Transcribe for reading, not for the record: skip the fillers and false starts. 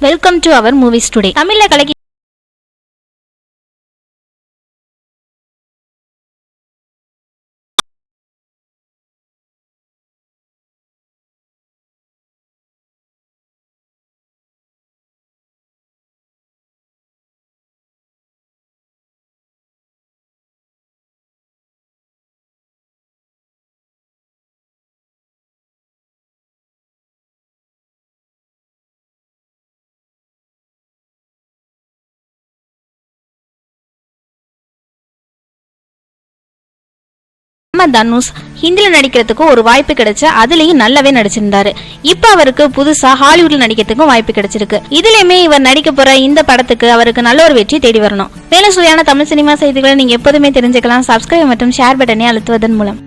Welcome to our movies today. தமிழ்ல கலக்கி தனுஷ் ஹிந்தில நடிக்கிறதுக்கு ஒரு வாய்ப்பு கிடைச்சு அதுலயும் நல்லாவே நடிச்சிருந்தாரு. இப்ப அவருக்கு புதுசா ஹாலிவுட்ல நடிக்கிறதுக்கும் வாய்ப்பு கிடைச்சிருக்கு. இதுலயுமே இவர் நடிக்க போற இந்த படத்துக்கு அவருக்கு நல்ல ஒரு வெற்றி தேடி வரணும். மேலும் சுவையான தமிழ் சினிமா செய்திகளை நீங்க எப்போதுமே தெரிஞ்சுக்கலாம். சப்ஸ்கிரைப் மற்றும் ஷேர் பட்டனை அழுத்துவதன் மூலம்.